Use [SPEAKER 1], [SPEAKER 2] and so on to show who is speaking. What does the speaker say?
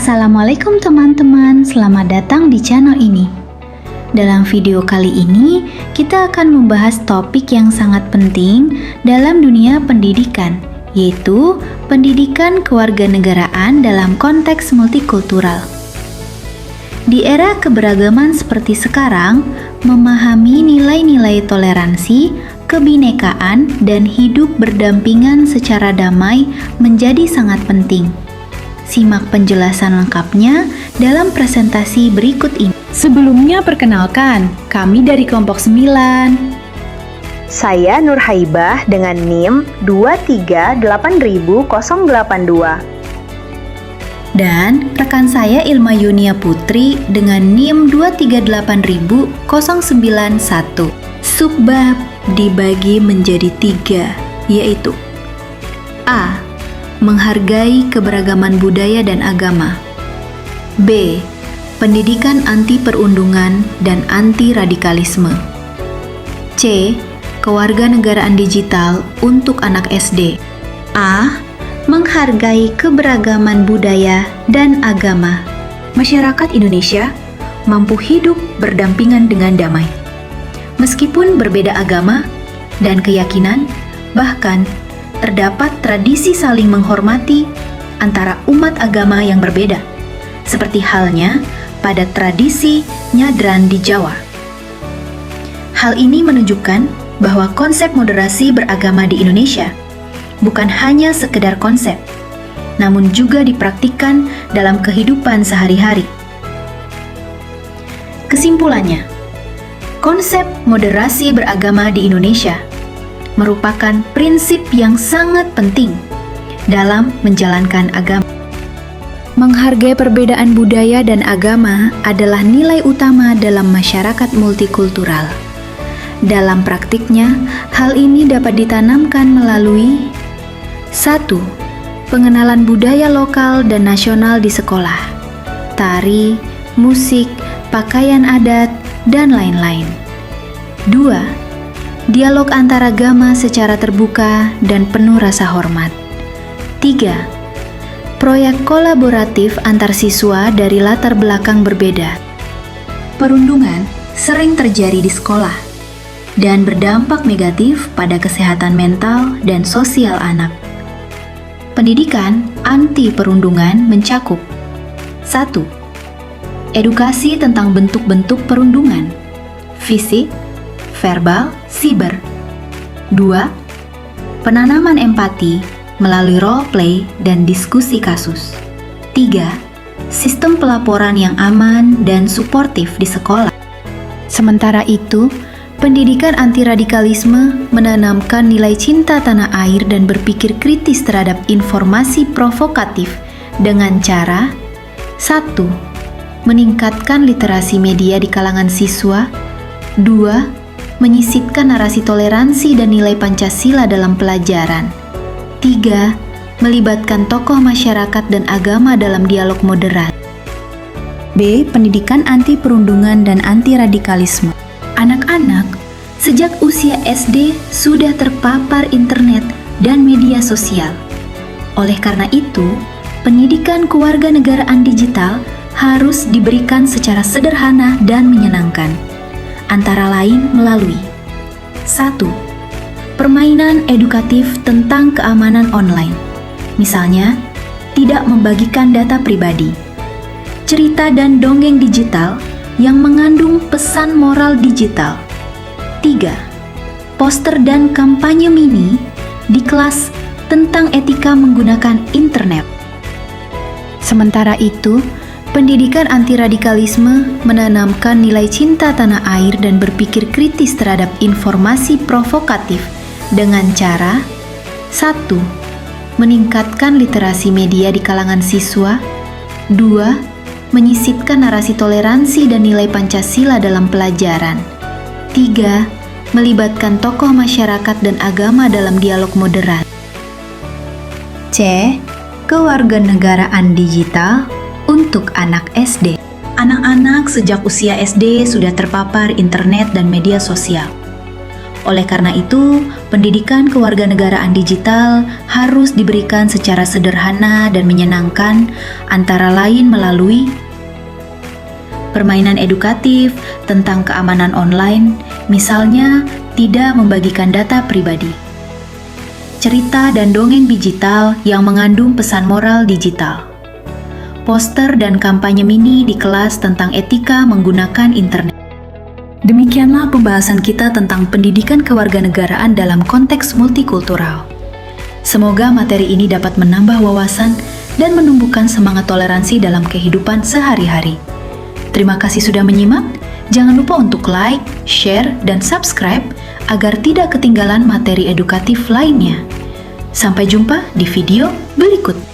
[SPEAKER 1] Assalamualaikum teman-teman, selamat datang di channel ini. Dalam video kali ini, kita akan membahas topik yang sangat penting dalam dunia pendidikan, yaitu pendidikan kewarganegaraan dalam konteks multikultural. Di era keberagaman seperti sekarang, memahami nilai-nilai toleransi, kebinekaan, dan hidup berdampingan secara damai menjadi sangat penting. Simak penjelasan lengkapnya dalam presentasi berikut ini.
[SPEAKER 2] Sebelumnya perkenalkan, kami dari kelompok 9.
[SPEAKER 3] Saya Nur Haibah dengan NIM 2380082.
[SPEAKER 1] Dan rekan saya Ilma Yunia Putri dengan NIM 2380091. Subbab dibagi menjadi 3, yaitu A. Menghargai keberagaman budaya dan agama. B. Pendidikan anti perundungan dan anti radikalisme. C. Kewarganegaraan digital untuk anak SD. A. Menghargai keberagaman budaya dan agama. Masyarakat Indonesia mampu hidup berdampingan dengan damai. Meskipun berbeda agama dan keyakinan, bahkan terdapat tradisi saling menghormati antara umat agama yang berbeda, seperti halnya pada tradisi nyadran di Jawa. Hal ini menunjukkan bahwa konsep moderasi beragama di Indonesia bukan hanya sekedar konsep, namun juga dipraktikkan dalam kehidupan sehari-hari. Kesimpulannya, konsep moderasi beragama di Indonesia merupakan prinsip yang sangat penting dalam menjalankan agama. Menghargai perbedaan budaya dan agama adalah nilai utama dalam masyarakat multikultural. Dalam praktiknya, hal ini dapat ditanamkan melalui 1. Pengenalan budaya lokal dan nasional di sekolah, tari, musik, pakaian adat, dan lain-lain. 2. Dialog antaragama secara terbuka dan penuh rasa hormat. 3. Proyek kolaboratif antar siswa dari latar belakang berbeda. Perundungan sering terjadi di sekolah dan berdampak negatif pada kesehatan mental dan sosial anak. Pendidikan anti perundungan mencakup 1. Edukasi tentang bentuk-bentuk perundungan, fisik, verbal, siber. 2. Penanaman empati melalui role play dan diskusi kasus. 3. Sistem pelaporan yang aman dan suportif di sekolah. Sementara itu, pendidikan anti-radikalisme menanamkan nilai cinta tanah air dan berpikir kritis terhadap informasi provokatif dengan cara 1. Meningkatkan literasi media di kalangan siswa. 2. Menyisipkan narasi toleransi dan nilai Pancasila dalam pelajaran. 3. Melibatkan tokoh masyarakat dan agama dalam dialog moderat. B. Pendidikan anti perundungan dan anti radikalisme. Anak-anak sejak usia SD sudah terpapar internet dan media sosial. Oleh karena itu, pendidikan kewarganegaraan digital harus diberikan secara sederhana dan menyenangkan. Antara lain melalui 1. Permainan edukatif tentang keamanan online. Misalnya, tidak membagikan data pribadi. Cerita dan dongeng digital yang mengandung pesan moral digital. 3. Poster dan kampanye mini di kelas tentang etika menggunakan internet. Sementara itu, pendidikan anti-radikalisme menanamkan nilai cinta tanah air dan berpikir kritis terhadap informasi provokatif dengan cara 1. Meningkatkan literasi media di kalangan siswa. 2. Menyisipkan narasi toleransi dan nilai Pancasila dalam pelajaran. 3. Melibatkan tokoh masyarakat dan agama dalam dialog moderat. C. Kewarganegaraan digital untuk anak SD. Anak-anak sejak usia SD sudah terpapar internet dan media sosial. Oleh karena itu, pendidikan kewarganegaraan digital harus diberikan secara sederhana dan menyenangkan, antara lain melalui permainan edukatif tentang keamanan online, misalnya tidak membagikan data pribadi. Cerita dan dongeng digital yang mengandung pesan moral digital. Poster dan kampanye mini di kelas tentang etika menggunakan internet. Demikianlah pembahasan kita tentang pendidikan kewarganegaraan dalam konteks multikultural. Semoga materi ini dapat menambah wawasan dan menumbuhkan semangat toleransi dalam kehidupan sehari-hari. Terima kasih sudah menyimak. Jangan lupa untuk like, share, dan subscribe agar tidak ketinggalan materi edukatif lainnya. Sampai jumpa di video berikut.